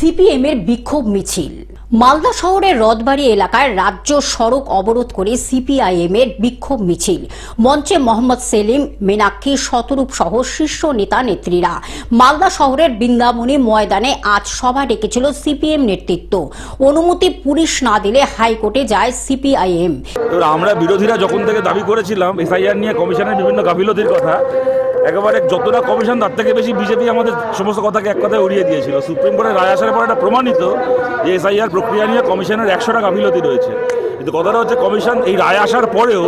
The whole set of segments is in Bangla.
সিপিএম এর বিক্ষোভ মিছিল। মালদা শহরের রথবাড়ি এলাকায় রাজ্য সড়ক অবরোধ করে সিপিআইএম এর বিক্ষোভ মিছিল। মঞ্চে মোহাম্মদ সেলিম, মীনাক্ষী, শতরূপ সহ শীর্ষ নেতা নেত্রীরা। মালদা শহরের বৃন্দাবনী ময়দানে আজ সভা ডেকেছিল সিপিএম নেতৃত্ব। অনুমতি পুলিশ না দিলে হাইকোর্টে যায় সিপিআইএম। আমরা বিরোধীরা যখন থেকে দাবি করেছিলাম এসআইআর নিয়ে কমিশনের বিভিন্ন গাফিলতির কথা, একেবারে যতটা কমিশন তার থেকে বেশি বিজেপি আমাদের সমস্ত কথাকে এক কথায় উড়িয়ে দিয়েছিল। সুপ্রিম কোর্টের রায় আসার পর এটা প্রমাণিত যে এসআইআর প্রক্রিয়া নিয়ে কমিশনের 100টা গাফিলতি রয়েছে। কিন্তু কথাটা হচ্ছে কমিশন এই রায় আসার পরেও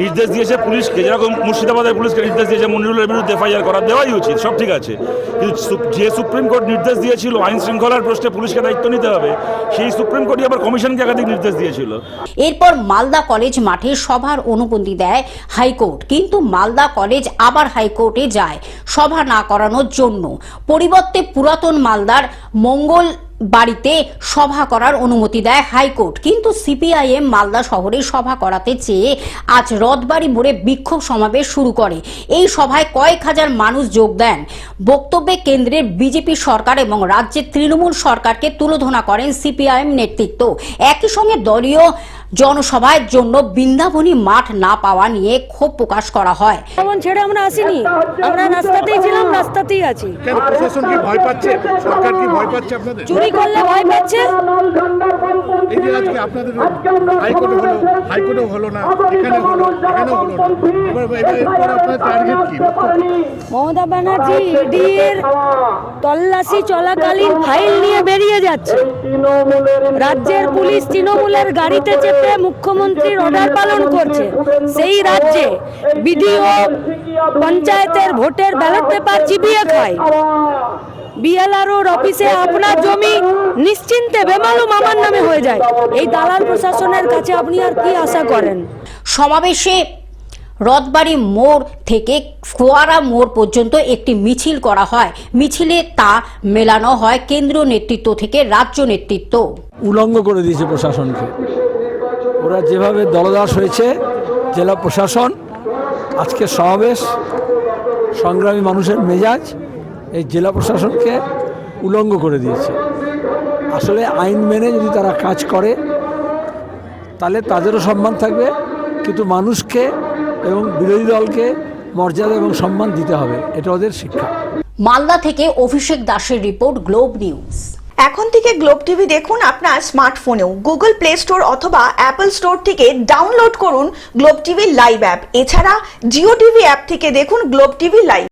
নির্দেশ দিয়েছে পুলিশকে, যেরকম মুর্শিদাবাদের পুলিশকে নির্দেশ দিয়েছে মনিরুলের বিরুদ্ধে এফআইআর করা, দেওয়াই উচিত, সব ঠিক আছে। কিন্তু যে সুপ্রিম কোর্ট নির্দেশ দিয়েছিল আইন শৃঙ্খলার প্রশ্নে পুলিশকে দায়িত্ব নিতে হবে, সেই সুপ্রিম কোর্টই আবার কমিশনকে একাধিক নির্দেশ দিয়েছিল। এরপর মালদা কলেজ মাঠে সভার অনুমতি দেয় হাইকোর্ট, কিন্তু মালদা কলেজ আবার হাইকোর্টে যায় সভা না করানোর জন্য। পরিবর্তে পুরাতন মালদার মঙ্গল বাড়িতে সভা করার অনুমতি দেয় হাইকোর্ট, কিন্তু সিপিআইএম মালদা শহরে সভা করাতে চেয়ে আজ রথবাড়ি মোড়ে বিক্ষোভ সমাবেশ শুরু করে। এই সভায় কয়েক হাজার মানুষ যোগ দেন। বক্তব্যে কেন্দ্রের বিজেপি সরকার এবং রাজ্যের তৃণমূল সরকারকে তুলোধনা করেন সিপিআইএম নেতৃত্ব। একই সঙ্গে দলীয় জনসভার জন্য বৃন্দাবনী মাঠ না পাওয়া নিয়ে ক্ষোভ প্রকাশ করা হয়। ছেড়ে আমরা আসিনি, আমরা রাস্তাতেই ছিলাম, রাস্তাতেই আছি। প্রশাসন কি ভয় পাচ্ছে? সরকার কি ভয় পাচ্ছে আপনাদের? চুরি করলে ভয় পাচ্ছে। এই যে আজকে আপনাদের হাইকোর্টও হলো না, এখানেও হলো না, এবার আপনার টার্গেট কি? মমতা ব্যানার্জি ইডির তল্লাশি চলাকালীন ফাইল নিয়ে বেরিয়ে যাচ্ছে। রাজ্যের পুলিশ তৃণমূলের গাড়িতে চেপে মুখ্যমন্ত্রীর অর্ডার পালন করছে। সেই রাজ্যে বিডিও পঞ্চায়েতের ভোটের ব্যালট পেপার চিবিয়ে খায়। বিএলআরওর অফিসে আপনার জমি নিশ্চিন্তে বেমালুম আমার নামে হয়ে যায়। এই দালাল প্রশাসনের কাছে আপনি আর কি আশা করেন? সমাবেশে রথবাড়ি মোড় থেকে ফোয়ারা মোড় পর্যন্ত একটি মিছিল করা হয়। মিছিলে তা মেলানো হয় কেন্দ্রীয় নেতৃত্ব থেকে রাজ্য নেতৃত্ব। উলঙ্গ করে দিয়েছে প্রশাসনকে। ওরা যেভাবে দলদাস হয়েছে, জেলা প্রশাসন আজকে সমাবেশ সংগ্রামী মানুষের মেজাজ এই জেলা প্রশাসনকে উলঙ্গ করে দিয়েছে। আসলে আইন মেনে যদি তারা কাজ করে তাহলে তাদেরও সম্মান থাকবে, কিন্তু মানুষকে এবং বিরোধী দলকে মর্যাদা এবং সম্মান দিতে হবে, এটা ওদের শিক্ষা। মালদা থেকে অভিষেক দাসের রিপোর্ট, গ্লোব নিউজ। এখন থেকে গ্লোব টিভি দেখুন আপনার স্মার্টফোনেও। গুগল প্লে স্টোর অথবা অ্যাপল স্টোর থেকে ডাউনলোড করুন গ্লোব টিভি লাইভ অ্যাপ। এছাড়া জিও টিভি অ্যাপ থেকে দেখুন গ্লোব টিভি লাইভ।